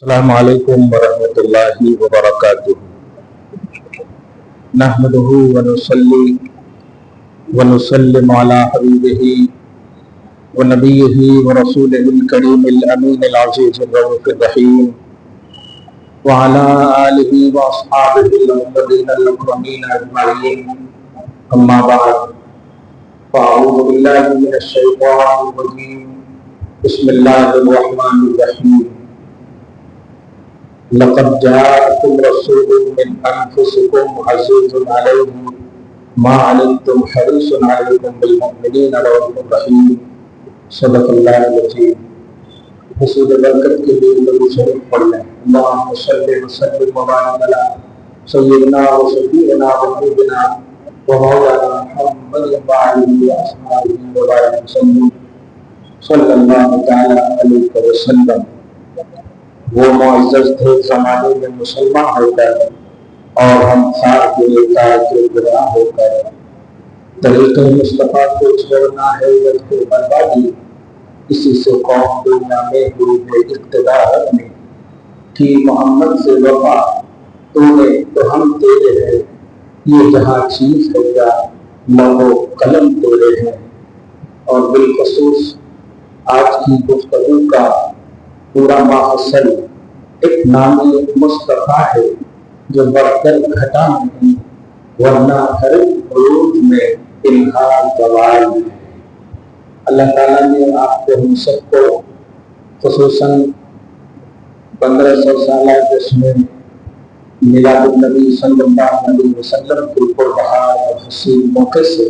السلام علیکم ورحمۃ اللہ وبرکاتہ۔ نحمده ونصلی ونسلم علی حبیبہ ونبیہ ورسولہ الکریم الامین العزیز الرؤوف الرحیم وعلی آلہ واصحابہ المقربین الاکرمین اجمعین، اما بعد فاعوذ باللہ من الشیطان الرجیم، بسم اللہ الرحمن الرحیم۔ لقد جاءكم رسول من انفسكم عزيز عليه ما عنتم حريص عليكم بالمؤمنين رؤوف رحيم۔ صدق اللہ العظیم۔ حصول برکت کے لیے نبی شریف پڑھ لیں۔ اللهم صل وسلم وبارک علی سیدنا و شفیعنا و حبیبنا و مولانا محمد وعلى اصحابہ وبارک وسلم صلی اللہ تعالی علیہ وسلم۔ وہ معزز تھے زمانے میں مسلمان ہو کر، اور ہم خار کے کے گراہ ہو کر۔ طریق مصطفیٰ کو چھوڑنا ہے وقت بربادی، اسی سے قوم دنیا میں حروب اقتدا رکھنے کی محمد سے وفا تو نے تو ہم تیرے ہیں، یہ جہاں چیز ہے کیا لوح و قلم تیرے ہیں۔ اور بالخصوص آج کی گفتگو کا پورا ماحصل ایک نام مصطفیٰ ہے جو بڑھ کر گھٹا نہیں، ورنہ ہر عروج میں انہار زوال ہے۔ اللہ تعالیٰ نے آپ کو ہم سب کو خصوصاً 1500 سالہ جشن میلاد النبی صلی اللہ علیہ وسلم کے پربہار اور حسین موقع سے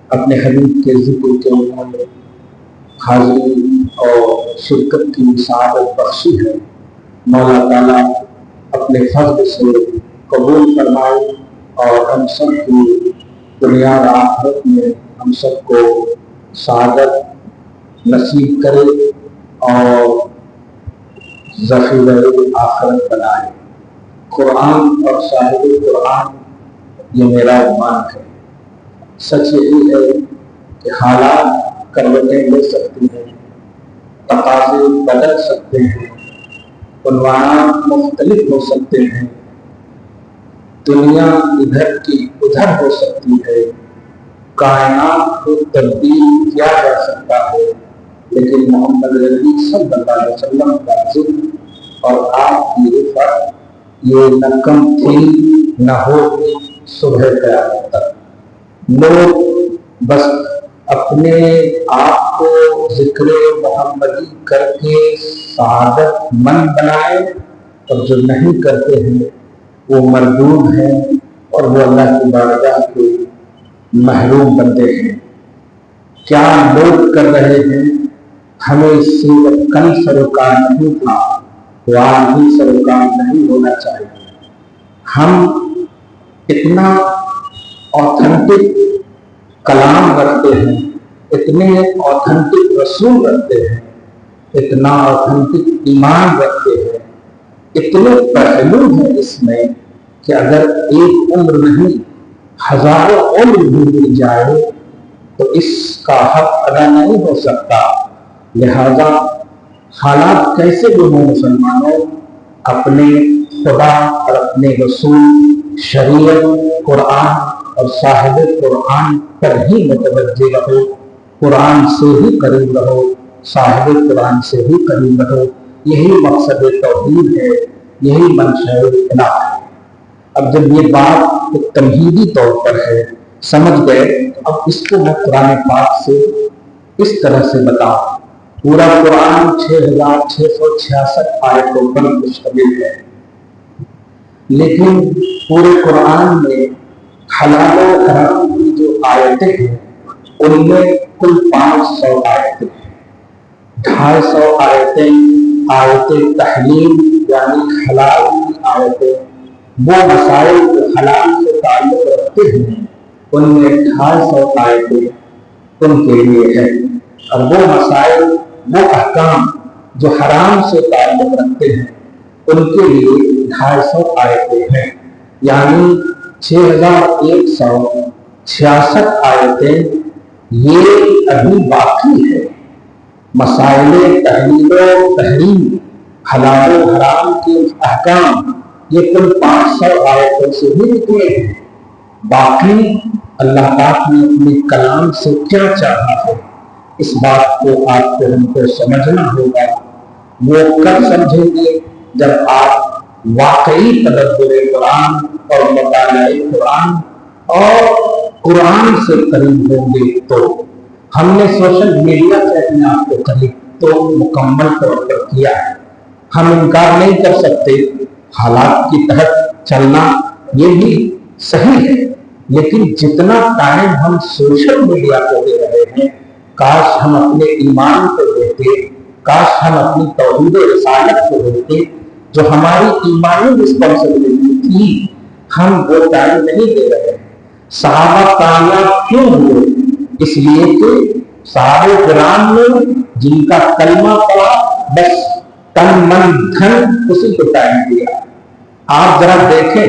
اپنے حبیب کے ذکر کے عمر حاضری اور شرکت کی سعادت بخشی ہے۔ مولا تعالیٰ اپنے فضل سے قبول فرمائے اور ہم سب کی دنیا اور آخرت میں ہم سب کو سعادت نصیب کرے اور ذخیرہ آخرت بنائے۔ قرآن اور صاحب قرآن یہ میرا ایمان ہے۔ سچ یہی ہے کہ حالات کروٹیں لے سکتی ہیں، تقاضے بدل سکتے ہیں، عنوانات مختلف ہو سکتے ہیں، دنیا ادھر کی ادھر ہو سکتی ہے، کائنات کو تبدیل کیا جا سکتا ہے، لیکن محمد رضی صلی اللہ علیہ وسلم کا ذکر اور آپ کی رفعت یہ نہ کم تھی نہ ہوگی صبح قیامت تک۔ لوگ بس اپنے آپ کو ذکر محمدی کر کے سعادت مند بنائے، اور جو نہیں کرتے ہیں وہ مردود ہیں اور وہ اللہ کی بارگاہ کے محروم بندے ہیں۔ کیا لوگ کر رہے ہیں، ہمیں اس سے کل سروکار نہیں تھا، وہ آج بھی سروکار نہیں ہونا چاہیے۔ ہم اتنا آتھنٹک کلام رکھتے ہیں، اتنے آتھنٹک رسول رکھتے ہیں، اتنا آتھنٹک ایمان رکھتے ہیں، اتنے پہلو ہیں اس میں کہ اگر ایک عمر نہیں ہزاروں عمر بھی مل جائے تو اس کا حق ادا نہیں ہو سکتا۔ لہذا حالات کیسے بھی ہوں، مسلمانوں اپنے خدا اور اپنے رسول، شریعت، قرآن اور صاحب قرآن پر ہی متوجہ رہو، قرآن سے ہی قریب رہو، صاحب قرآن سے ہی قریب رہو۔ یہی مقصد توحید ہے، یہی منشأ الہ ہے۔ اب جب یہ بات ایک تمہیدی طور پر ہے، سمجھ گئے، اب اس کو میں قرآن پاک سے اس طرح سے بتاؤں۔ پورا قرآن 6666 آیتوں پر مشتمل ہے، لیکن پورے قرآن میں حلال و حرام کی جو آیتیں ہیں ان میں کل 500 آیتیں ہیں۔ 250 آیتیں آیت تحلیل یعنی حلال کی آیتیں، وہ مسائل جو حلال سے تعلق رکھتے ہیں ان میں 250 آیتیں ان کے لیے ہیں، اور وہ مسائل، وہ احکام جو حرام سے تعلق رکھتے ہیں ان کے لیے 250 آیتیں ہیں، یعنی 6166 آیتیں یہ ابھی باقی ہے۔ مسائل تحلیل و تحریم حلال و حرام کے احکام یہ کل 500 آیتوں سے بھی نکلے ہیں۔ باقی اللہ پاک نے اپنے کلام سے کیا چاہا ہے اس بات کو آپ کو ہم کو سمجھنا ہوگا۔ وہ کب سمجھیں گے جب آپ واقعی تدبر قرآن اور مطالعہ قرآن اور قرآن سے قریب ہوں گے۔ تو ہم نے سوشل میڈیا سے اپنے آپ کو قریب تو مکمل طور پر کیا ہے، ہم انکار نہیں کر سکتے، حالات کی تحت چلنا یہ بھی صحیح ہے، لیکن جتنا ٹائم ہم سوشل میڈیا کو دے رہے ہیں کاش ہم اپنے ایمان کو دیتے، کاش ہم اپنی توحید و رسالت کو دیتے جو ہماری ایمانی رسپانسبلٹی تھی، ہم وہ ٹائم نہیں دے رہے ہیں۔ صحابہ کامیاب کیوں ہوئے؟ اس لیے کہ صحابہ کرام نے جن کا کلمہ پڑا بس تن من دھن اسی کو ٹائم دیا۔ آپ ذرا دیکھیں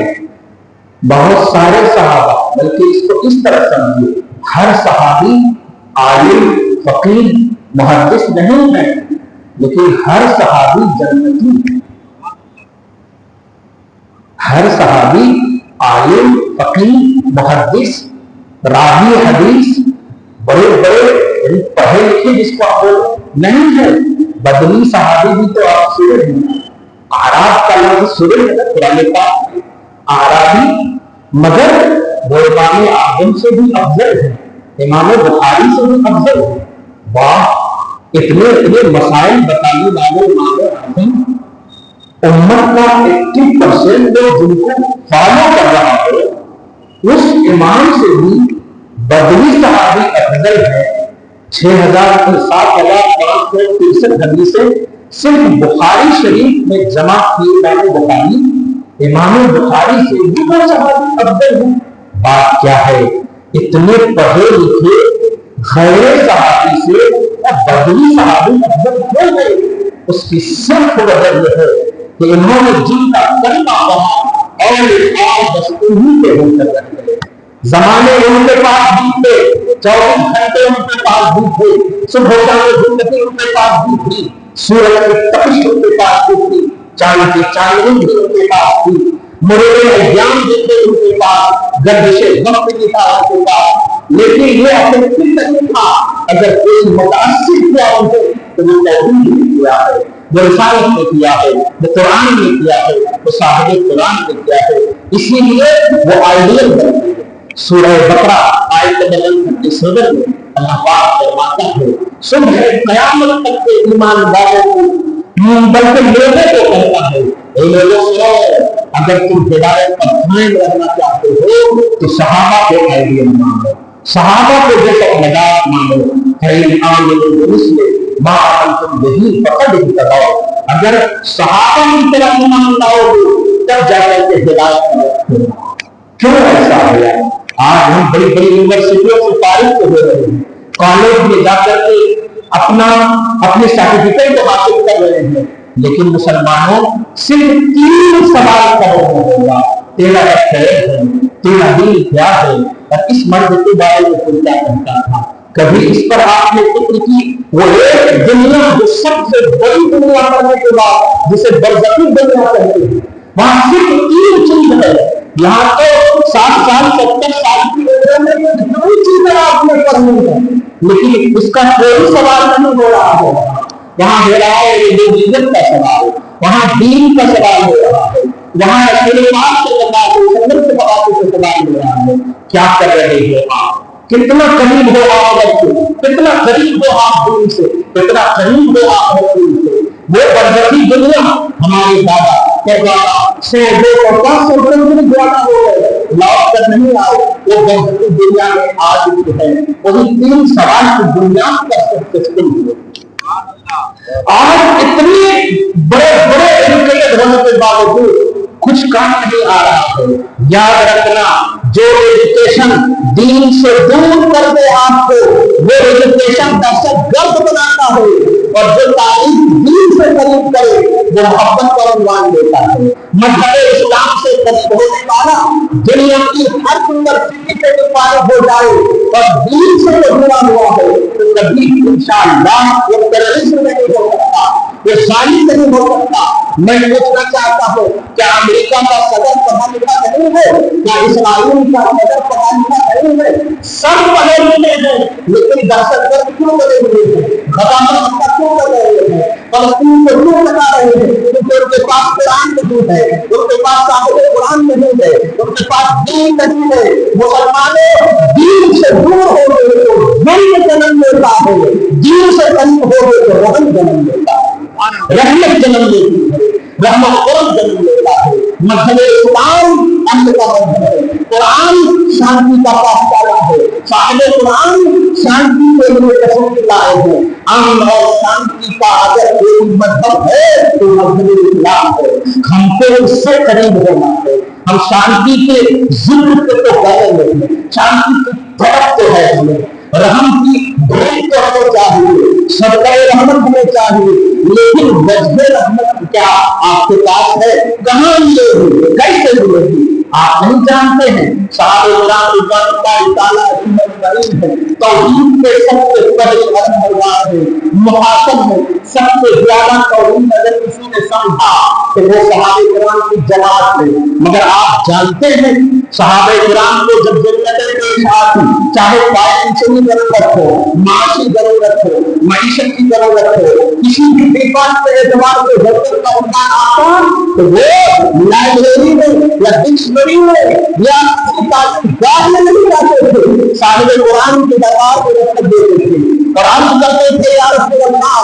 بہت سارے صحابہ، بلکہ اس کو اس طرح سمجھیے ہر صحابی عالم فقیہ محدث نہیں ہے، لیکن ہر صحابی جنتی ہے۔ ہر صحابی عالم فقیہ محدث راوی حدیث بڑے بڑے پڑھے لکھے جس کو آپ نہیں ہے۔ بدنی صحابی بھی تو آپ سنے ہیں، اعراب کا لفظ سنے ہیں قرآن پاک میں، اعرابی، مگر وہ امام اعظم سے بھی افضل ہے، امام بخاری سے بھی افضل ہے۔ واہ، اتنے مسائل بتانے والے امام اعظم، امت کا 80% لوگ جن کو فالو کر رہا ہے اس امام سے بھی بدنی صحابی افضل ہے۔ 7,563 حدیثیں صرف بخاری شریف میں جمع کیے امام بخاری سے بھی وہ صحابی افضل ہے۔ بات کیا ہے، اتنے پڑھے لکھے غیر صحابی سے بدنی صحابی افضل ہو گئے، اس کی صرف وجہ یہ ہے کہ انہوں نے جن کا کلمہ پڑھا اور دستوری کے ہو کر رکھے، زمانے ان کے پاس بھی تھے، 24 گھنٹے ان کے پاس بھی تھے، صبح شام زندگی ان کے پاس بھی تھی، سورج کی تپش ان کے پاس بھی تھی، چاند کی چاندنی بھی ان کے پاس تھی، مرور ایام بھی تھے ان کے پاس، گردش وقت بھی تھا ان کے پاس، لیکن یہ اپنے نہیں تھا۔ اگر کوئی متاثر کیا ان سے تو وہ توحید نے کیا ہے، وہ رسالت نے کیا ہے، وہ قرآن نے کیا ہے، وہ صاحب قرآن نے کیا ہے، اسی لیے وہ آئیڈیل بنتے ہیں۔ سورہ بقرہ آیت نمبر 37 میں اللہ پاک فرماتا ہے صبح قیامت تک کے ایمان والوں کو بلکہ لوگوں کو کہتا ہے اے لوگوں سنو، اگر تم ہدایت پر قائم رہنا چاہتے ہو تو صحابہ کے آئیڈیل مانو، صحابہ کو جیسا نجات مانو۔ فَإِنْ آمِنُوا بِمِثْلِ مَا آمَنْتُم بِهِ فَقَدِ اهْتَدَوْا، اگر صحابہ کی طرح ایمان لاؤ گے تب جا کر کے ہدایت پر رہو۔ کیوں ایسا ہوا؟ آج ہم بڑی بڑی یونیورسٹیوں سے فارغ ہو رہے ہیں، کالج میں جا کر کے اپنے سرٹیفکیٹ کو حاصل کر رہے ہیں، لیکن مسلمانوں صرف 3 سوال کا ہوگا، تیرا رب خیر ہے، تیرا دین کیا ہے، اور اس مرد کے بارے میں کیا کہتا تھا۔ کبھی اس پر آپ نے فکر کی وہ ایک دنیا جو سب سے بڑی دنیا کرنے کے بعد جسے برزخی دنیا کہتے ہیں، وہاں صرف 3 چیز ہے۔ یہاں تو 60 سال 70 سال کی عمر میں کتنی چیزیں آپ نے پڑھنی ہے، لیکن اس کا کوئی سوال نہیں ہو رہا ہے۔ وہاں ہو رہا ہے رلیجن کا سوال، وہاں دین کا سوال ہو رہا ہے، وہاں رسول پاک صلی اللہ علیہ وسلم سے سوال ہو رہا ہے۔ کیا کر رہے ہو آپ؟ کتنا قریب ہو آپ رب سے، کتنا قریب ہو آپ دین سے، کتنا قریب ہو آپ رسول سے۔ وہ برزخی دنیا ہمارے دادا پردادا 100-200 زیادہ ہو گئے، لوٹ کر نہیں آئے، وہ برزخی دنیا میں آج بھی ہے، وہی 3 سوال کی بنیاد پر سکسیسفل ہوئے۔ آج اتنے بڑے بڑے ایجوکیٹڈ ہونے کے باوجود کچھ کام نہیں آ رہا ہے۔ یاد رکھنا، جو ایجوکیشن دین سے دور کر دے آپ کو، وہ ایجوکیشن کا سب غلط بناتا ہے، اور جو تعلیم دین سے قریب کرے وہ محبت کا عنوان دیتا ہے۔ مذہب اسلام سے قریب ہونے والا دنیا کی ہر یونیورسٹی سے فارغ ہو جائے اور دین سے جڑا ہوا ہے تو کبھی انشاءاللہ وہ ٹیررسٹ نہیں ہو سکتا، یہ ظالم نہیں ہو سکتا۔ میں پوچھنا چاہتا ہوں کیا امریکہ کا صدر پڑھا لکھا نہیں ہے؟ کیا اسرائیل کا صدر پڑھا لکھا نہیں ہے؟ سب پڑھے لکھے ہیں، لیکن دہشت گرد کیوں بنے ہوئے ہیں؟ غدامت کیوں کر رہے ہیں؟ فلسطین کو کیوں بتا رہے ہیں؟ کیونکہ ان کے پاس قرآن نہیں ہے، ان کے پاس صاحب قرآن نہیں ہے، ان کے پاس دین نہیں ہے۔ مسلمانوں، دین سے دور ہو گئے تو دین جنم لیتا ہے، دین سے قریب ہو گئے تو رحم جنم لیتا ہے، رحمت جنم لیتی ہے، رحمت قرآن جنم لیتا ہے۔ مذہب اسلام امن کا مذہب ہے، قرآن شانتی کا پاسدار ہے، صاحب قرآن شانتی کے لیے تشریف لائے ہیں۔ امن اور شانتی کا اگر کوئی مذہب ہے تو مذہب اسلام ہے۔ ہم کو اس سے قریب ہونا ہے۔ ہم شانتی کے ذکر پہ تو گئے نہیں، شانتی کی طرف تو ہے ہمیں، رحم کی بھیک تو ہمیں چاہیے، صدقہ رحمت ہمیں چاہیے، لیکن وجہ رحمت کیا آپ کے پاس ہے؟ کہاں ملے گی؟ کیسے ملے گی؟ آپ نہیں جانتے ہیں۔ صحابہ کرام رضوان اللہ تعالیٰ علیہم ہے، توحید کے سب سے بڑے علمبردار ہیں، محاکم ہیں، سب سے زیادہ توحید اگر کسی نے سمجھا تو وہ صحابہ کرام کی جماعت ہے۔ مگر آپ جانتے ہیں صحابہ کرام کو جب ضرورتیں پیش آتی، چاہے فائنینشلی ضرورت ہو، معاشی ضرورت ہو، معیشت کی ضرورت ہو، کسی بھی ڈپارٹ کے اعتبار سے ضرورت کا عنوان آتا تو وہ لائبریری میں یا ڈکشنری میں یا کسی تعلیم گاہ میں نہیں جاتے تھے، صاحب قرآن کے دربار کو رخصت دیتے تھے اور عرض کرتے تھے یا رسول اللہ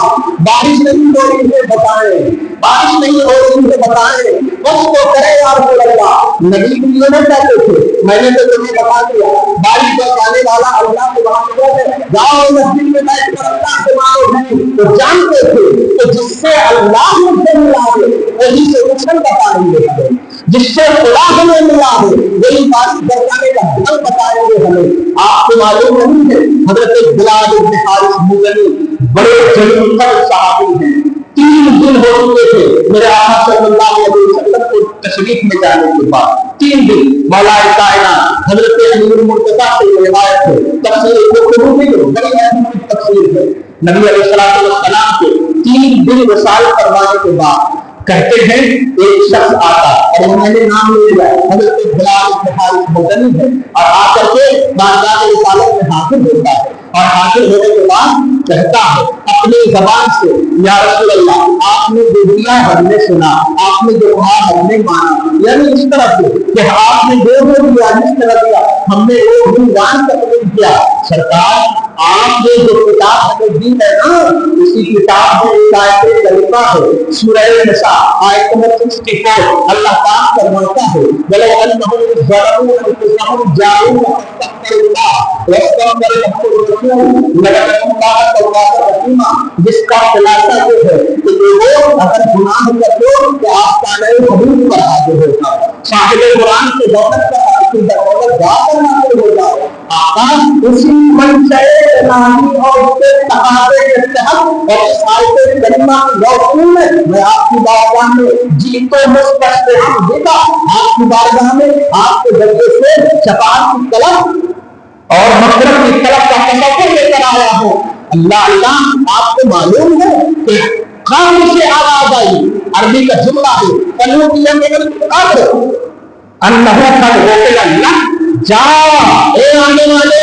بارش نہیں ہو رہی ہے بتائیں، بارش نہیں ہو رہی ہے بتائیں، کچھ تو کرے یا رسول اللہ۔ نبی بھی یہ نہیں کہتے تھے میں نے تو تمہیں بتا دیا بارش بچانے والا اللہ سبحانہ ہے، جاؤ مسجد میں بیٹھ کر اللہ سے مانگو نہیں۔ تو جانتے تھے کہ جس سے اللہ مجھے ملا ہے وہی سے اچھل بتائیں گے، جس سے خدا ہمیں ملا ہے وہی بارش برسانے کا ڈھنگ بتائیں گے ہمیں۔ آپ کو معلوم نہیں ہے حضرت بلال بن حارث مزنی بڑے جلیل قدر صحابی ہیں، 3 دن ہو چکے تھے میرے آقا صلی اللہ علیہ وسلم کو تشریف میں جانے کے بعد، 3 دن مولا کائنات حضرت امیر مرتضیٰ سے روایت ہے، تفسیر قرطبی میں بڑی اہم تفسیر ہے، نبی علیہ السلام کے 3 دن وصال کروانے کے بعد کہتے ہیں ایک شخص آتا اور میں نے نام لے لیا حضرت بلال بن حارث مزنی ہے، اور آ کر کے بارگاہ رسالت میں حاضر ہوتا ہے اور حاضر ہونے کے بعد کہتا ہے اپنی زبان سے یا رسول اللہ آپ نے جو دیا ہم نے سنا، آپ نے جو کہا ہم نے مانا، یعنی اس طرح سے کہ آپ نے جو دیا جس طرح دیا ہم نے وہ جان تسلیم کیا۔ سرکار آپ نے جو کتاب ہمیں دی ہے نا اسی کتاب میں ایک آیت کریمہ ہے سورہ نساء آیت نمبر 64، اللہ پاک فرماتا ہے وَلَوْ أَنَّهُمْ ظَلَمُوا أَنفُسَهُمْ جَاءُوكَ فَاسْتَغْفَرُوا اللَّهَ وَاسْتَغْفَرَ لَهُمُ الرَّسُولُ لَوَجَدُوا اللَّهَ تَوَّابًا رَحِيمًا، جس کا خلاصہ یہ ہے کہ لوگ اگر گناہ کرتے ہو تو آپ کا نئے حدود پر حاضر ہوگا، صاحب قرآن کے دولت کا حاصل دولت جا کر حاصل ہوگا، آقا اسی منشأ الہی اور اس کے تقاضے کے تحت اور اس آیت کریمہ کی روشنی میں میں آپ کی بارگاہ میں جی تو مستحسن دیتا آپ کی بارگاہ میں آپ کے ذریعے سے شفاعت کی طلب اور مغفرت کی طلب کا تصور لے کر آیا ہوں۔ اللہ آپ کو معلوم ہے کہ خام سے آواز آئی، عربی کا جملہ ہے کلو کی قدر انہو قد غفر اللہ، جا اے آنے والے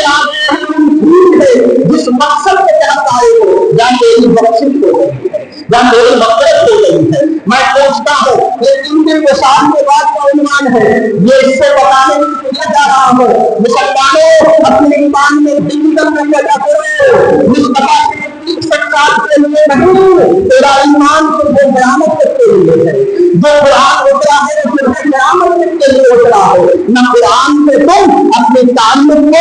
جس مقصد کے تحت آئے ہو یا میری بخشش ہو رہی ہے یا میری مغفرت ہو رہی ہے۔ میں پوچھتا ہوں یہ 3 دن کے سال کے بعد کا عنوان ہے، یہ اس سے بتانے کے لیے جا رہا ہوں مسلمانوں اپنے ایمان میں دل میں پیدا کرو، مصطفیٰ کے سرکار کے لیے نہیں، تیرا ایمان تو وہ قیامت کے لیے ہے، جو قرآن اترا ہے وہ قیامت کے لیے اترا ہے۔ نہ قرآن سے تم اپنے تعلق کو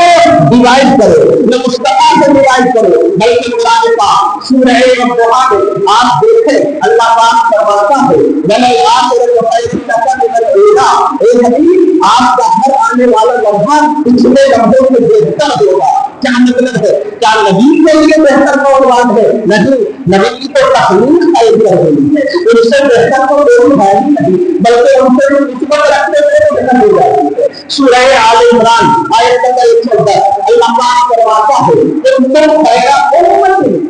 ڈیوائڈ کرو، نہ مصطفیٰ سے ڈیوائڈ کرو، بلکہ قرآن پاک سورہ البقرہ میں آپ دیکھیں اللہ پاک فرماتا ہے وَلَلْآخِرَةُ خَيْرٌ لَكَ مِنَ الْأُولَىٰ، اے نبی آپ کا ہر آنے والا لمحہ پچھلے لمحوں سے بہتر ہوگا۔ کیا مطلب ہے؟ کیا نبی کے لیے بہتر کا عنوان ہے؟ نہیں، نبی کی تو تخلیق قائم کر رہی ہے، ان سے بہتر کو کوئی ہے ہی نہیں، بلکہ ان سے نسبت رکھتے ہوئے بہتر ہو جاتی ہے۔ سورہ آل عمران آیت نمبر 110 اللہ پاک فرماتا ہے تم خیر امت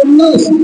19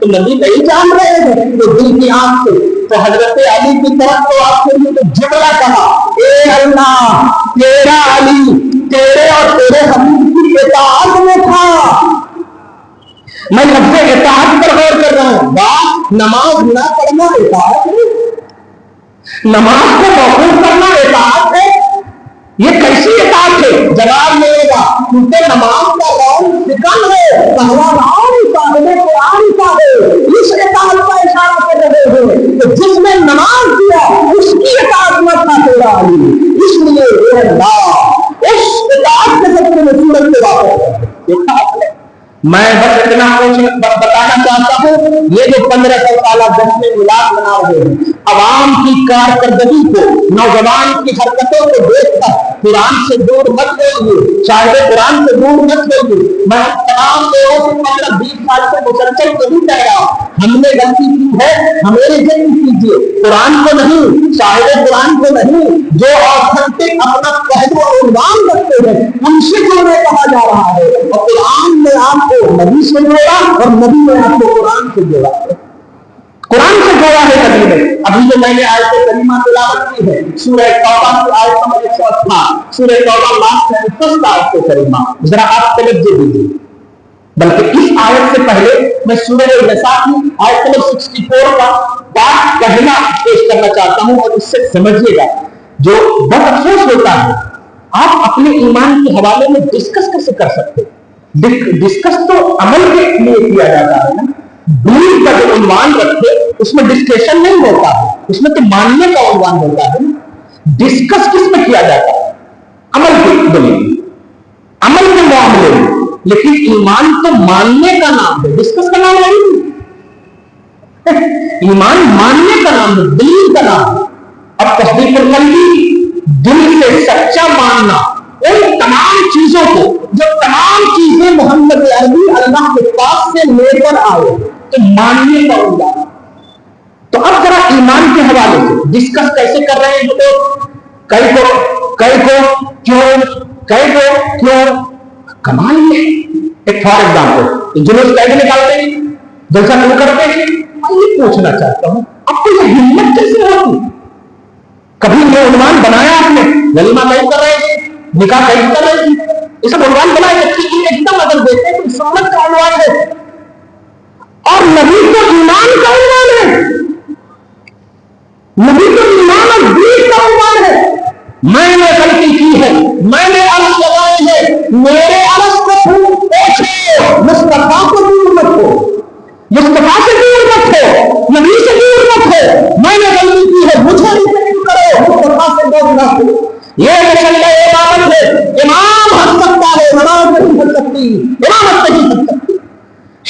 تو نبی نہیں جان رہے ہیں تو دل کی آنکھ سے تو حضرت علی کی طرف تو آپ کے لیے تو جھگڑا کہا، اے اللہ تیرا علی تیرے اور تیرے حبیب کی اطاعت میں تھا. میں لفظ اطاعت پر غور کر رہا ہوں. بات نماز نہ پڑھنا اطاعت ہے، نماز کو موقوف کرنا اطاعت ہے. یہ کیسی اطاعت ہے؟ جواب ملے گا کیونکہ نماز کا رول فکر ہے، پہلوان اس اطاعت کا اشارہ کر رہے ہیں کہ جس نے نماز دیا اس کی اطاعت میں تھا تیرا علی. اس لیے اے اللہ اس اطاعت کے سب سے نصیحت کے واقع میں بس اتنا بتانا چاہتا ہوں. یہ جو 1500 سالہ جشن میلاد منا رہے ہیں، عوام کی کارکردگی کو، نوجوان کی حرکتوں کو دیکھ کر قرآن سے دور مت ہوئیے، شاہد قرآن سے دور مت ہوئیے. میں تمام لوگوں سے 15-20 سال سے مسلسل نہیں کہہ رہا ہم نے غلطی کی ہے، ہمیں ریجیکٹ کیجیے. قرآن کو نہیں، شاہد قرآن کو نہیں، جو آتھنٹک اپنا پہلو اور عنوان رکھتے ہیں ان سے جڑنے کہا جا رہا ہے. اور قرآن نے آپ کو نبی سے جوڑا اور نبی نے آپ کو قرآن سے جوڑا. قرآن سے جوڑا ہے نبی نے. ابھی جو میں نے آیت کریمہ تلاوت کی ہے سورہ توبہ کی آیت نمبر 108، سورہ توبہ لاسٹ ہے 10 آیت کریمہ، ذرا آپ توجہ دیجیے. بلکہ اس آیت سے پہلے میں سورہ نساء کی آیت نمبر 64 کا بات کہنا پیش کرنا چاہتا ہوں اور اس سے سمجھیے گا. جو بہت افسوس ہوتا ہے آپ اپنے ایمان کے حوالے میں ڈسکس کیسے کر سکتے؟ ڈسکس تو عمل کے لیے کیا جاتا ہے نا. دین کا جو عنوان رکھتے اس میں ڈسکشن نہیں ہوتا ہے، اس میں تو ماننے کا عنوان ہوتا ہے. ڈسکس کس میں کیا جاتا ہے؟ عمل کے دلیل، عمل کے معاملے میں. لیکن ایمان تو ماننے کا نام ہے، ڈسکس کا نام نہیں. ایمان ماننے کا نام ہے، دلیل کا نام ہے. اب تصدیق القلبی دل سے سچا ماننا ان تمام چیزوں کو جو تمام چیزیں محمد عربی اللہ کے پاس سے لے کر آئے تو ماننے کا عنوان. تو اب ذرا ایمان کے حوالے سے ڈسکس کیسے کر رہے ہیں؟ تو کئی کو کیوں کمال ہے. ایک فار ایگزامپل جلوس کیسے نکالتے ہیں، جلسہ کیوں کرتے ہیں؟ میں یہ پوچھنا چاہتا ہوں آپ کو یہ ہمت کیسے ہوتی؟ کبھی یہ عنوان بنایا آپ نے؟ ولیمہ کہیں کر رہے ہیں، نکاح کہیں کر رہے ہیں، یہ سب عنوان بنائے جبکہ ایک دم اگر دیکھیں تو سنت کا عنوان ہے اور نبی تو ایمان کا عنوان ہے، نبی تو ایمان اور دین کا عنوان ہے. میں نے غلطی کی ہے، میں نے عرض لگائے ہیں، میرے عرض کو پوچھو، مصطفیٰ کو دور رکھو، مصطفیٰ سے دور رکھو، نبی سے دور رکھو. میں نے غلطی کی ہے، مجھے نہیں کرو، مصطفیٰ سے دور رکھو. یہ مسئلہ امامت ہے. امام ہٹ سکتا ہے، امامت نہیں ہٹ سکتی، امامت نہیں ہٹ سکتی.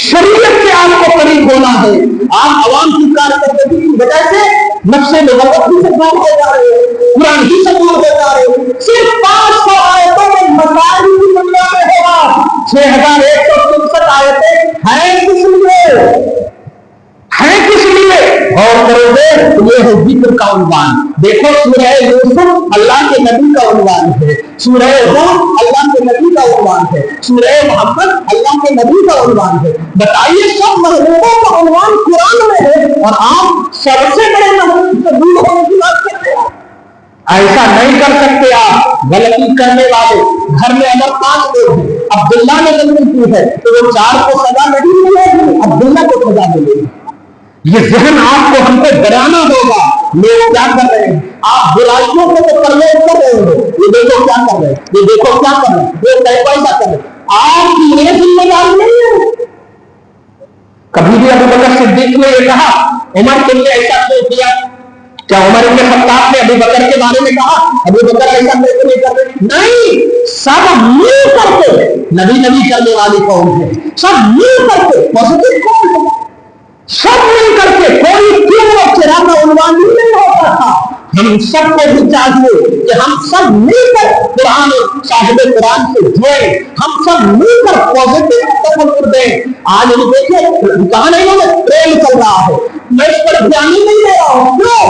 شریعت سے آپ کو قریب ہونا ہے. آپ عوام کی کارکردگی کی وجہ سے نفس مغلط ہی سے دور ہو جا رہے ہیں، قرآن ہی سے دور ہو جا رہے ہیں. صرف 500 آیتوں میں مسائل کی دنیا میں ہوگا 6163 آیتیں ہیں کس لیے؟ ہیں کس لیے؟ اور کرو گے یہ ہے ذکر کا عنوان. دیکھو سورہ یوسف اللہ کے نبی کا عنوان ہے، سورہ ہود اللہ کے نبی کا عنوان ہے، سورہ محمد اللہ کے نبی کا عنوان ہے. بتائیے سب محبوبوں کا عنوان قرآن میں ہے اور آپ سب سے بڑے محبوب سے دور ہونے کی بات کرتے ہیں. ایسا نہیں کر سکتے آپ. غلطی کرنے والے گھر میں اگر 5 لوگ ہیں، عبداللہ نے غلطی کی ہے تو وہ 4 کو سزا نہیں ملے گی، عبداللہ کو سزا ملے گی. یہ ذہن آپ کو ہم کو ڈرانا ہوگا. لوگ کیا کر رہے ہیں؟ آپ برائیوں کو تو پرہیز کر رہے ہو، یہ دیکھو کیا کر رہے ہیں، یہ دیکھو کیا کر رہے ہیں، یہ پیسہ کر رہے ہیں. آپ کی یہ ذمہ داری نہیں ہے. کبھی بھی ابو بکر صدیق نے یہ کہا عمر تم نے ایسا کیوں کیا؟ کیا عمر بن خطاب نے ابو بکر کے بارے میں کہا ابو بکر ایسا نہیں کر رہے؟ نہیں. سب مل کر کے نبی کرنے والی قوم ہے. سب مل کر کے پازیٹیو قوم ہے. سب مل کر کے کوئی کیوں چہرہ کا عنوان نہیں ہوتا تھا. ہم سب کو بھی چاہیے کہ ہم سب مل کر قرآن اور صاحب قرآن سے جڑیں، ہم سب مل کر پازیٹیو تفکر دیں. آج ہم دیکھیں کہاں نہیں ہے ٹرین چل رہا ہے، میں اس پر دھیان نہیں دے رہا ہوں. کیوں؟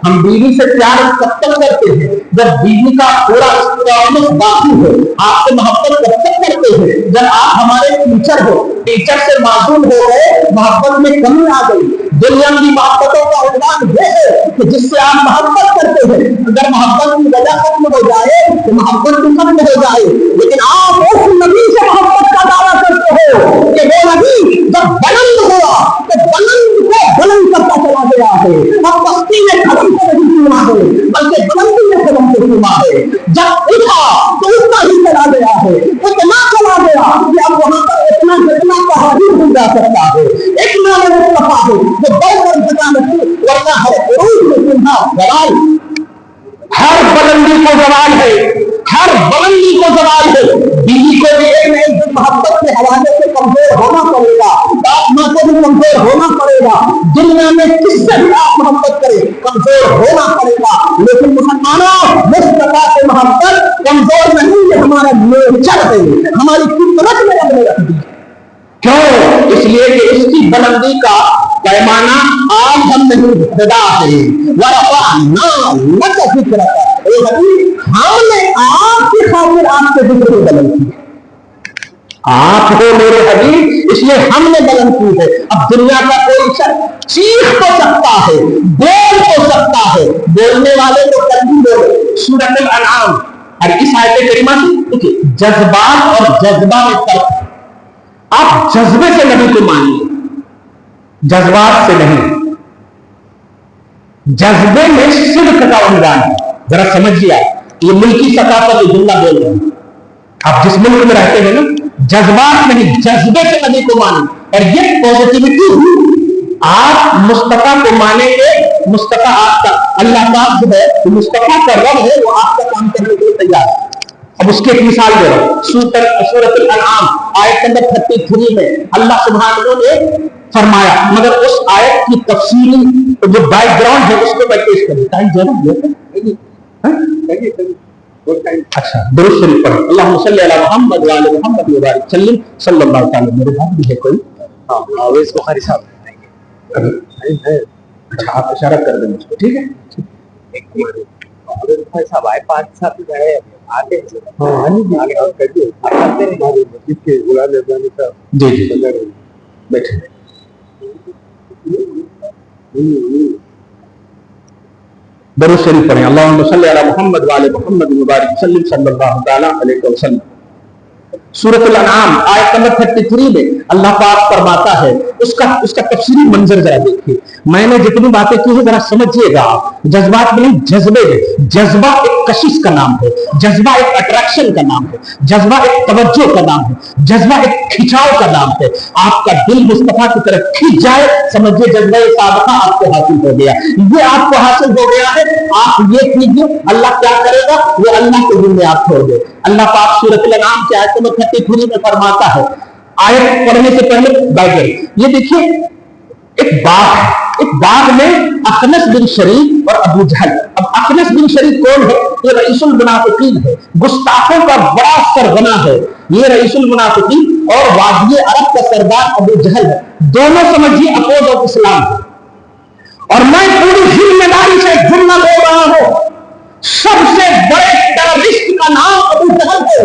ہم بیوی سے پیار کب تک کرتے ہیں جب بیوی کا پورا باقی ہے. آپ سے محبت کب تک کرتے کرتے ہیں. جب آپ ہمارے ٹیچر ہو, ٹیچر سے معصوم ہو گئے, محبت میں کمی آ گئی. دنیا کی محبتوں کا عنوان یہ ہے کہ جس سے آپ محبت کرتے ہیں, اگر محبت کی وجہ ختم ہو جائے تو محبت بھی ختم ہو جائے. لیکن آپ اس نبی سے محبت کا دعویٰ کرتے ہو کہ وہ نبی جب بلند ہوا تو بلند کو بلند کرتا چلا گیا ہے. اب پستی میں قدم کو نہیں سنا ہے بلکہ بلندی میں قدم کو سنا ہے. جب اٹھا تو اتنا ہی چلا گیا ہے, اتنا چلا گیا کہ اب وہاں پر اتنا جتنا پہاڑی ہو جا سکتا ہے. اتنا مصطفیٰ ہے جو بڑھ کر جگہ نہیں, ورنہ ہر عروج میں سننا زوال, ہر بلندی کو زوال ہے, ہر بلندی کو زوال ہے. بیوی کو بھی ایک نہ ایک دن محبت کے حوالے سے کمزور ہونا پڑے گا, باپ ماں کو بھی کمزور ہونا پڑے گا. دنیا میں کس سے بھی آپ محبت کریں کمزور ہونا پڑے گا. لیکن مسلمانوں, مصطفیٰ سے محبت کمزور نہیں, یہ ہمارا نیچر ہے, ہماری فطرت میں رب نے رکھ دی. کیوں؟ اس لیے کہ اس کی بلندی کا پیمانہ آج ہم نہیں خدا ہے. وَرَفَعْنَا لَكَ ذِكْرَكَ, اے نبی ہم نے آپ کی خاطر آپ کے ذکر کو بلند کی. آپ ہو میرے حبیب, اس لیے ہم نے بلند کی ہے. اب دنیا کا کوئی شخص چیخ تو سکتا ہے, بول تو سکتا ہے, بولنے والے تو کر بھی بولے. سورۃ الانعام اور اس آیت کریمہ سے جذبات اور جذبہ میں فرق. آپ جذبے سے نبی کو مانیے, جذبات سے نہیں. جذبے میں صدق کا عنوان ہے. ذرا سمجھیے, یہ ملکی سطح پر یہ جملہ بول رہے ہیں. آپ جس ملک میں رہتے ہیں نا, جذبات نہیں جذبے سے نبی کو مانیں. اور یہ پازیٹیوٹی ہوئی, آپ مصطفیٰ کو مانیں گے. مصطفیٰ آپ کا اللہ پاک جو ہے, مصطفیٰ کا رب ہے, وہ آپ کا کام کرنے کے لیے تیار ہے. اب اس کی ایک مثال دے رہا ہوں. سورۃ الانعام آیت نمبر 33 میں اللہ سبحانہ نے فرمایا, مگر اس آیت کی تفصیلی جو بیک گراؤنڈ ہے اس کو میں پیش کروں. ٹائم جو اچھا درود شریف پڑھیں. اللہم صلی علی محمد و علی محمد وبارک وسلم صلی اللہ تعالی. میرے بھائی بھی ہے کوئی؟ ہاں اویس بخاری صاحب. اچھا آپ اشارہ کر دیں مجھ کو, ٹھیک ہے. ایک اویس بخاری صاحب آئے, 5 صاحب گئے آتے ہیں. ہاں جی جی بیٹھے درود شریف پڑھیں. اللہم صلی علی محمد و علی محمد وبارک وسلم صلی اللہ تعالی علیہ وسلم. سورۃ الانعام آیت نمبر 33 میں اللہ پاک فرماتا ہے, اس کا تفصیلی منظر ذرا دیکھیے. میں نے جتنی باتیں کی ہیں ذرا سمجھیے گا. جذبات میں نہیں, جذبے میں. جذبہ ایک کشش کا نام ہے, جذبہ ایک اٹریکشن کا نام ہے, جذبہ ایک توجہ کا نام ہے, جذبہ ایک کھچاؤ کا نام ہے. آپ کا دل مصطفیٰ کی طرف کھینچ جائے, سمجھیے جذبہ سابقہ آپ کو حاصل ہو گیا. یہ آپ کو حاصل ہو گیا ہے. آپ یہ کیجیے, اللہ کیا کرے گا وہ اللہ کے دل میں آپ چھوڑ دے. اللہ پاک سورۃ الانعام کی آیت نمبر 33 میں فرماتا ہے, آیت پڑھنے سے پہلے بیٹھے یہ دیکھیے, ایک باغ ہے, ایک باغ میں اخنس بن شریک اور ابو جہل. اب اخنس بن شریک کون ہے؟ یہ رئیس المنافقین ہے, گستاخوں کا بڑا سرغنہ ہے. یہ رئیس المنافقین اور وادی عرب کا سردار ابو جہل ہے. دونوں سمجھیے اپوز آف اسلام ہے. اور میں پوری ذمہ داری سے جملہ بول رہا ہوں, سب سے بڑے ٹیررسٹ کا نام ابو جہل ہے.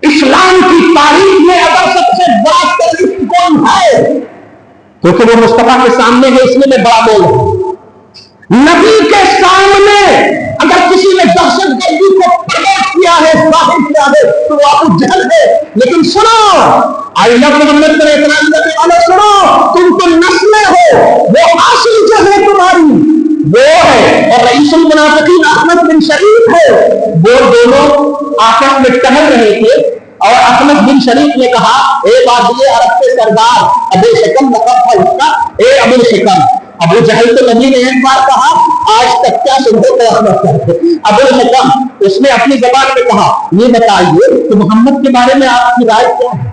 اسلام کی تاریخ میں اگر سب سے بڑا ٹیررسٹ کون ہے, کیونکہ وہ مصطفیٰ کے سامنے ہے اس لیے میں بڑا بول رہا ہوں. نبی کے سامنے اگر کسی نے دہشت گردی کو پروموٹ کیا ہے, ظاہر کیا ہے, تو وہ ابو جہل ہے. لیکن سنو, آئی لو محمد پر اعتراض کرنے والے سنو, تم تو نسلیں ہو, وہ اصل جو ہے تمہاری وہ ہے. اور رئیس المنافقین اخنس بن شریک ہے. وہ دونوں آپس میں ٹہل رہے تھے اور اخنس بن شریک نے کہا, اے وادی عرب کے سردار, ابو شکم لقب تھا اس کا, اے ابو شکم. ابو جہل تو نبی نے ایک بار کہا, آج تک کیا سنتے تھے اخنس کرتے. ابو شکم اس نے اپنی زبان میں کہا, یہ بتائیے کہ محمد کے بارے میں آپ کی رائے کیا ہے؟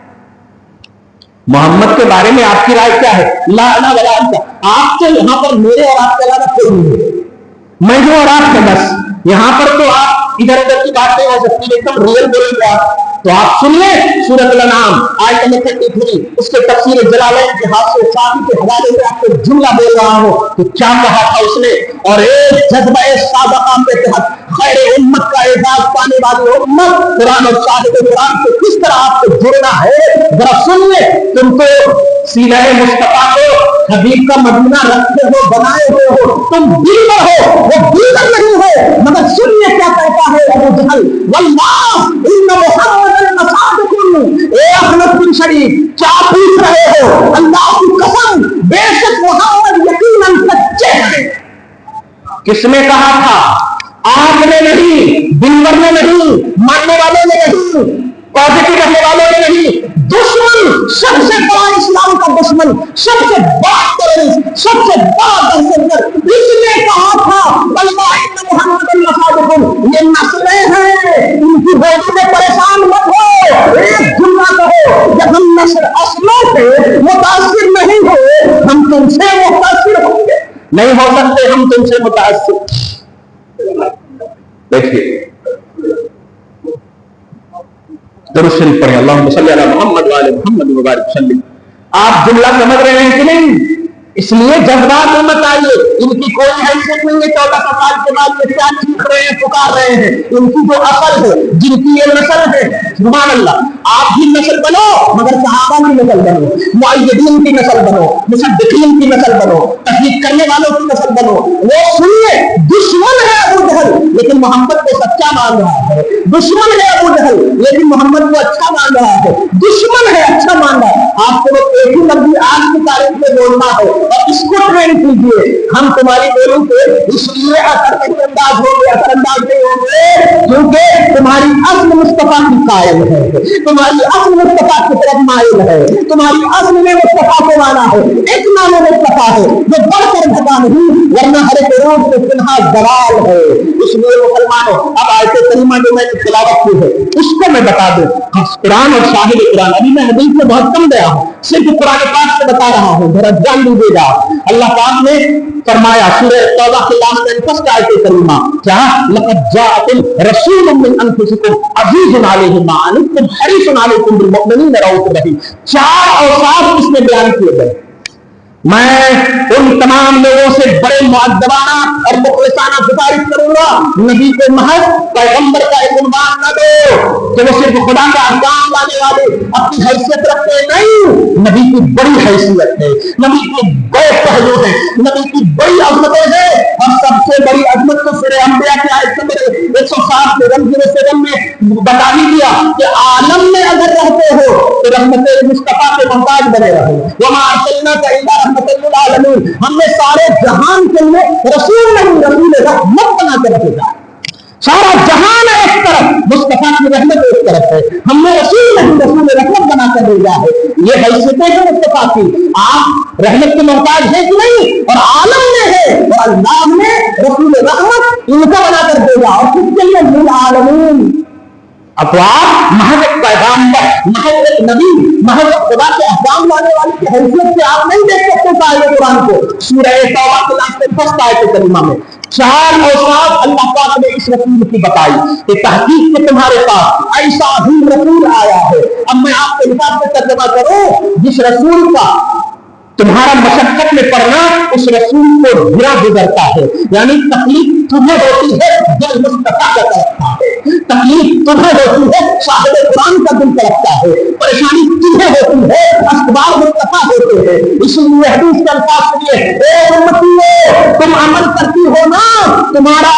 محمد کے بارے میں آپ کی رائے کیا ہے؟ لا انا ولا انت, آپ تو یہاں پر میرے اور آپ کے علاوہ کوئی نہیں ہے, میں ہوں اور آپ کا بس. یہاں پر تو آپ ادھر ادھر کی باتیں ہو سکتی ہے, ایک دم ریئل بولیں گے آپ. تو آپ سنیے سورۃ الانعام آیت نمبر 33, اس کے تفسیر جلالین کے حافظ صاحب کے حوالے سے آپ کو جملہ بول رہا ہوں کہ کیا کہا تھا اس نے. اور ایک جذبہ سابقہ کے تحت خیر امت کا ایک اعزاز پانے والی امت قرآن اور صاحب قرآن سے کس طرح آپ کو جڑنا ہے ذرا سن لے. تم تو سینہ مصطفیٰ کو حبیب کا مدینہ رکھتے ہو, بنائے ہوئے ہو, تم دیگر ہو, وہ دیگر نہیں ہے. مگر سنیے کیا کہتا ہے ابو جہل, واللہ ان محمد صادق. اے احمد بن شریف کیا پوچھ رہے ہو, اللہ کی قسم بے شک محمد یقیناً سچے ہیں. کس نے کہا تھا؟ آپ نے نہیں, دنور نے نہیں, ماننے والوں نے نہیں, پازیٹو رہنے والوں نے نہیں. دشمن سب سے بڑا اسلام کا دشمن, سب سے بڑا ٹیررسٹ, سب سے بڑا دہشتگرد, اس نے کہا تھا واللہ ان محمد صادق. یہ نسلیں ہیں, ان کی بولی میں پریشان مت ہو. ایک جملہ کہو, جب ہم نسل اصلوں سے متاثر نہیں ہوئے ہم تم سے متاثر ہوں گے. نہیں ہو سکتے ہم تم سے متاثر. دیکھیے درود شریف پڑھیں, اللہم صلی علی محمد وعلی محمد وبارک وسلم. آپ جملہ سمجھ رہے ہیں کہ نہیں؟ اس لیے جذبات میں مت آئیے. ان کی کوئی حیثیت نہیں ہے. 14 سال کے بعد یہ کیا چیخ رہے ہیں, پکار رہے ہیں. ان کی جو عقل ہے, جن کی یہ نسل ہے, سبحان اللہ. آپ بھی نسل بنو مگر صحابہ کی نسل بنو, مؤیدین کی نسل بنو, مصدقین کی نسل بنو, تصدیق کرنے والوں کی نسل بنو. وہ سنیے, دشمن ہے ابو جہل لیکن محمد کو سچا مان رہا ہے. دشمن ہے ابو جہل لیکن محمد کو اچھا مان رہا ہے. دشمن ہے, اچھا مان رہا ہے. آپ کو ایک ہی لفظ آج کی تاریخ میں بولنا ہے اور اس کو ٹرین کیجیے. ہم تمہاری بولوں پہ اس لیے اثر انداز ہوں گے, اثر انداز نہیں ہوں گے کیونکہ تمہاری اصل مصطفیٰ کی قائل ہے, تمہاری اصل مصطفیٰ کی طرف مائل ہے, تمہاری اصل میں مصطفیٰ کو مانا ہے. ایک نام مصطفیٰ ہے جو بڑھ کر بھگا نہیں, ورنہ ہر ایک روز میں تنہا زوال ہے. اس لیے مسلمانوں, اب آیت کریمہ جو میں نے تلاوت کی ہے اس کو میں بتا دوں. قرآن اور شاہد قرآن, ابھی میں حدیث میں بہت کم گیا ہوں, صرف قرآن پاک سے بتا رہا ہوں, ذرا جان لیجیے گا. اللہ پاک نے فرمایا سورہ توبہ کے لاسٹ میں فسٹ آیت کریمہ, کیا لقد جاءکم رسول من انفسکم عزیز علیہ ما عنتم حریص علیکم بالمؤمنین رؤوف رحیم. 4 اوصاف اس میں بیان کیے گئے. میں ان تمام لوگوں سے بڑے مؤدبانہ اور مخلصانہ گزارش کروں گا, نبی کو محض پیغمبر کا ایک عنوان نہ دو کہ وہ صرف خدا کا احکام لانے والے اپنی حیثیت رکھتے نہیں. نبی کی بڑی حیثیت ہے, نبی کی بڑے پہلو ہے, نبی کی بڑی عظمتیں ہیں. اور سب سے بڑی عظمت تو سورہ انبیاء کی آیت نمبر 107 میں بتا ہی دیا کہ عالم میں اگر رہتے ہو تو رحمت مصطفیٰ کے محتاج بنے رہو. وما ارسلناک الا رحمت للعالمین, ہم نے سارے جہان کے لیے رسول نہیں, رسول رحمت بنا کے رکھے گا. سارا جہان ایک طرف, مصطفیٰ کی رحمت ایک طرف ہے. ہم نے رسول نہیں, رسول رحمت بنا کر بھیجا ہے. یہ حیثیتیں ہیں مصطفیٰ کی. آپ رحمت کے محتاج ہے کہ نہیں, اور عالم میں ہے, اور اللہ نے رسول رحمت ان کو بنا کر بھیجا. اور کس کے لیے؟ للعالمین. اب تو آپ محض ایک پیغامبر, محض ایک نبی, محض خدا کے احکام لانے والے کی حیثیت سے آپ نہیں دیکھ سکتے آیت قرآن کو. سورہ توبہ کے لاسٹ میں فسٹ آیت کریمہ میں 4 اوصاف اللہ پاک نے اس رسول کی بتائی کہ تحقیق کے تمہارے پاس ایسا بھی رسول آیا ہے. اب میں آپ کے حساب سے ترجمہ کروں, جس رسول کا تمہارا مشقت میں پڑنا اس رسول کو گرا گزرتا ہے. یعنی تکلیف تمہیں ہوتی ہے, دل مصطفیٰ کا تڑپتا ہے. تکلیف تمہیں ہوتی ہے, صاحب قرآن کا دل تڑپتا ہے. پریشانی تمہیں ہوتی ہے, اسباب مصطفیٰ ہوتے ہیں. اس لیے حدیث کے الفاظ سنیے, اے امتیو تم عمل کرتی ہو نا, تمہارا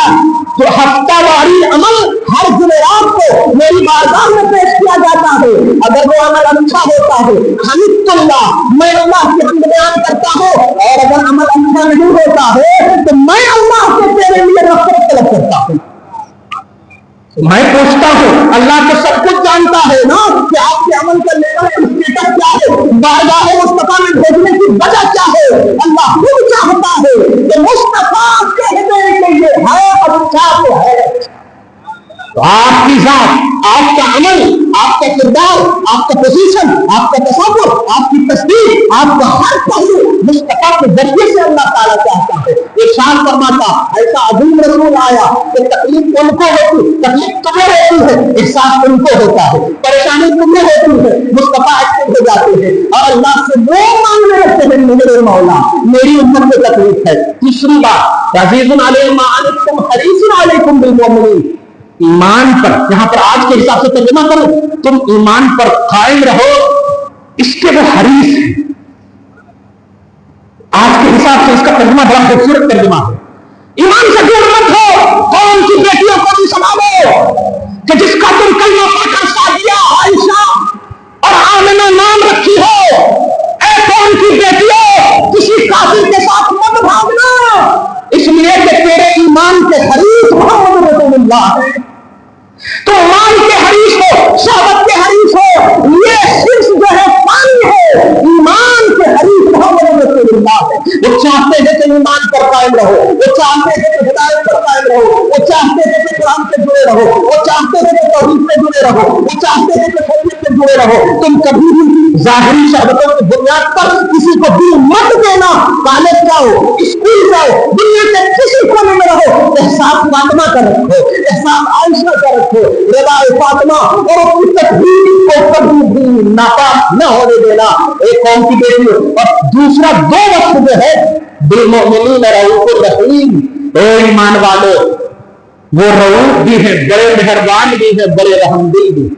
جو ہفتہ واری عمل ہر جمعرات کو میری بارگاہ میں پیش کیا جاتا ہے. اگر وہ عمل اچھا ہوتا ہے حمید اللہ, میں اللہ کی حمد بیان کرتا ہوں, اور اگر عمل اچھا نہیں ہوتا ہے تو میں اللہ سے تیرے لیے رحمت طلب کرتا ہوں. میں پوچھتا ہوں, اللہ تو سب کچھ جانتا ہے نا کہ آپ کے عمل کرنے کا اسٹیٹس کیا ہے, بارگاہ مصطفیٰ میں بھیجنے کی وجہ کیا ہے. اللہ خود چاہتا ہے کہ مصطفیٰ کہنے کے لیے ہے اچھا تو ہے. آپ کی ذات, آپ کا عمل, آپ کا کردار, آپ کا پوزیشن, آپ کا تصور, آپ کی تصدیق, آپ کا ہر پہلو مصطفیٰ کے ذریعے سے اللہ تعالیٰ چاہتا ہے. ارشاد فرماتا ایسا عظیم رسول آیا کہ تکلیف ان کو ہوتی, تکلیف تمہیں ہوتی ہے, احساس ان کو ہوتا ہے, پریشانی تمہیں ہوتی ہے, مصطفیٰ ایکٹیو ہو جاتے ہیں اور اللہ سے وہ مانگنے لگتے ہیں, میرے مولا میری امت میں تکلیف ہے. تیسری بات, عزیز علیہ ما عنتم حریص علیکم بالمؤمنین, ایمان پر, یہاں پر آج کے حساب سے ترجمہ کرو, تم ایمان پر قائم رہو, اس کے وہ حریص ہیں. آج کے حساب سے اس کا ترجمہ بڑا خوبصورت ترجمہ ہے. ایمان سے دور مت ہو, کون سی بیٹیوں کو بھی سنبھالو کہ جس کا تم کلمہ پڑھ کر سعدیہ, عائشہ اور آمنہ نام رکھی ہو. اے کون سی بیٹیوں, کسی کافر کے ساتھ مت بھاگنا, اس لیے کہ تیرے ایمان کے حریص محمد رسول اللہ ہے. تو مال کے حریص ہو, شہوت کے حریص ہو, یہ صرف جو ہے پانی ہے. ایمان کے حریص محمد رسول اللہ ہے. وہ چاہتے ہیں کہ ایمان پر قائم رہو, وہ چاہتے ہیں کہ ہدایت پر قائم رہو, وہ چاہتے ہیں کہ قرآن سے جڑے رہو, وہ چاہتے ہیں کہ توحید سے جڑے رہو, وہ چاہتے ہیں کہ شریعت سے جڑے رہو. تم کبھی بھی ظاہری شہوتوں کی بنیاد پر کسی کو دل مت دینا. کالج جاؤ, اسکول جاؤ, دنیا کے کسی کونے میں رہو, احساس فاطمہ کا رکھو, احساس عائشہ کا رکھو, رضا فاطمہ اور اپنی تقدیر کو کبھی بھی ناپاک نہ ہونے دینا. ایک قوم کی بیٹی ہو. اور دوسرا دو وقت جو ہے بالمؤمنین رؤوف الرحیم, اے ایمان والو, وہ رؤوف بھی ہے, بڑے مہربان بھی ہے, بڑے رحم دل بھی.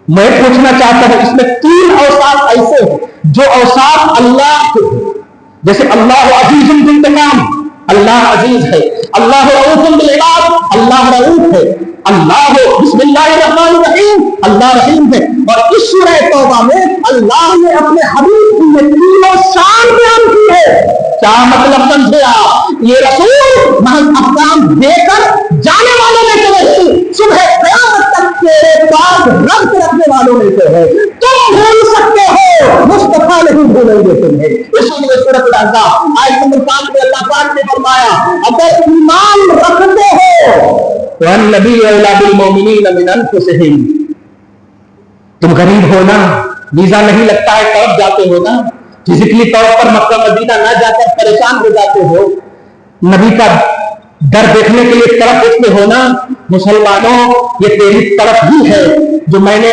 میں پوچھنا چاہتا ہوں, اس میں تین اوصاف ایسے ہیں جو اوصاف اللہ کے ہیں. جیسے اللہ عزیز بالانتقام, اللہ عزیز ہے. اللہ رؤوف بالعباد, اللہ رؤوف ہے. اللہ بسم اللہ الرحمن الرحیم, اللہ رحیم ہے. اور اس سورہ توبہ میں اللہ نے اپنے حبیب کی یہ تینوں شان بیان کی ہے. کیا مطلب سمجھے آپ؟ یہ رسول محض احکام دے کر جانے والوں میں سے نہیں, صبح قیامت تک تیرے پاس رب رکھنے والوں میں سے ہے. تم بھول سکتے ہو, مصطفیٰ نہیں بھولیں گے تمہیں. اس لیے سورۃ الاحزاب آیت نمبر 5 میں اللہ پاک نے فرمایا, اگر ایمان رکھتے ہو وَالنَّبِيُّ أَوْلَىٰ بِالْمُؤْمِنِينَ مِنْ أَنفُسِهِمْ, تم غریب ہو نا, ویزا نہیں لگتا ہے, تڑپ جاتے ہو نا, فزیکلی طور پر مکہ مدینہ نہ جا کر پریشان ہو جاتے ہو, نبی کا در دیکھنے کے لیے تڑپ اٹھتے ہو نا. مسلمانوں, یہ تیری تڑپ ہی ہے جو میں نے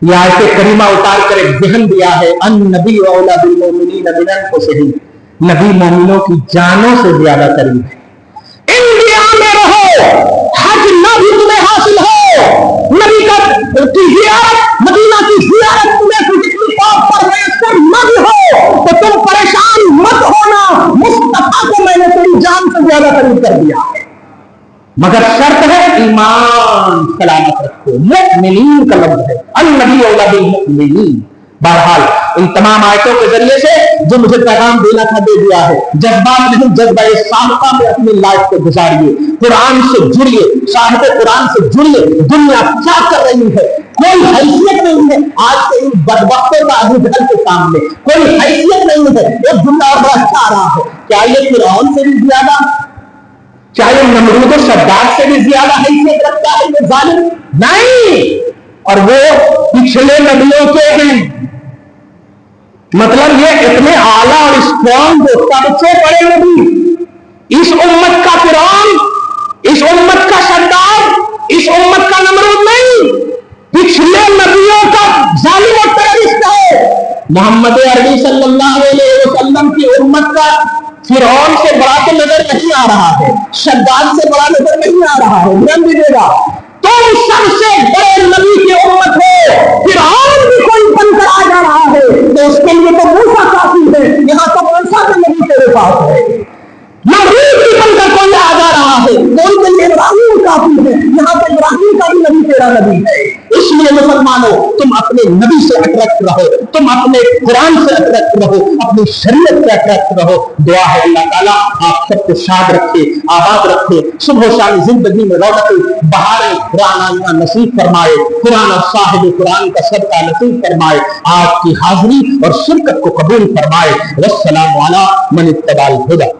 یہ آیت کریمہ اتار کر ایک ذہن دیا ہے. النبی اولیٰ بالمؤمنین من انفسہم, نبی مومنوں کی جانوں سے زیادہ قریب ہے. انڈیا میں رہو, حج نہ بھی تمہیں حاصل ہو, نبی کی زیارت, مدینہ کی زیارت تمہیں فزیکلی طور پر میسر نہ بھی ہو, تو تم پریشان مت ہونا. مصطفیٰ کو میں نے تیری جان سے زیادہ قریب کر دیا ہے, مگر شرط ہے ایمان سلامت رکھو. مؤمنین کا لفظ ہے, النبی اولیٰ بالمؤمنین. بہرحال ان تمام آیتوں کے ذریعے سے جو مجھے پیغام دینا تھا دے دیا ہے. جذبات نہیں, جذبہ سابقہ میں اپنی لائف کو گزاریے, قرآن سے جڑیے, صاحب قرآن سے جڑیے. دنیا کیا کر رہی ہے, کوئی حیثیت نہیں ہے آج کے ان بدبختوں کا ابو جہل کے سامنے, کوئی حیثیت نہیں ہے. ایک دنیا اور اچھا آ رہا ہے, کیا یہ فرعون سے بھی زیادہ, چاہے نمرود و شداد سے بھی زیادہ حیثیت رکھتا ہے یہ ظالم؟ نہیں. اور وہ پچھلے نبیوں کے ہیں, مطلب یہ اتنے اعلیٰ اور اسٹرانگ, سب سے بڑے نبی. اس امت کا فرعون, اس امت کا شداد, اس امت کا نمرود نہیں, پچھلے نبیوں کا ظالم اور ٹیررسٹ ہے. محمد عربی صلی اللہ علیہ وسلم کی امت کا فرعون سے بڑا تو نظر نہیں آ رہا ہے, شداد سے بڑا نظر نہیں آ رہا ہے. دھیان دیجیے گا, تم سب سے بڑے نبی کی امت ہو. فرعون بھی کوئی بن کر آ جا رہا ہے تو اس کے لیے تو موسیٰ کافی ہے. یہاں تو موسیٰ کے نبی تیرے پاس ہے. نبی بھی بن کر کوئی آ جا رہا ہے, کوئی کے لیے ابراہیم کافی ہے. یہاں تو ابراہیم کا بھی نبی تیرا نبی ہے. اس لیے مسلمانوں, تم اپنے نبی سے اٹریکٹ رہو, تم اپنے قرآن سے اٹریکٹ رہو, اپنی شریعت سے اٹریکٹ رہو. دعا ہے اللہ تعالیٰ آپ سب کو شاد رکھے, آباد رکھے, صبح و شام زندگی میں رونقیں, بہاریں, قرآن نصیب فرمائے, قرآن اور صاحب قرآن کا صدقہ نصیب فرمائے, آپ کی حاضری اور شرکت کو قبول فرمائے. والسلام علی من اتبع الہدی.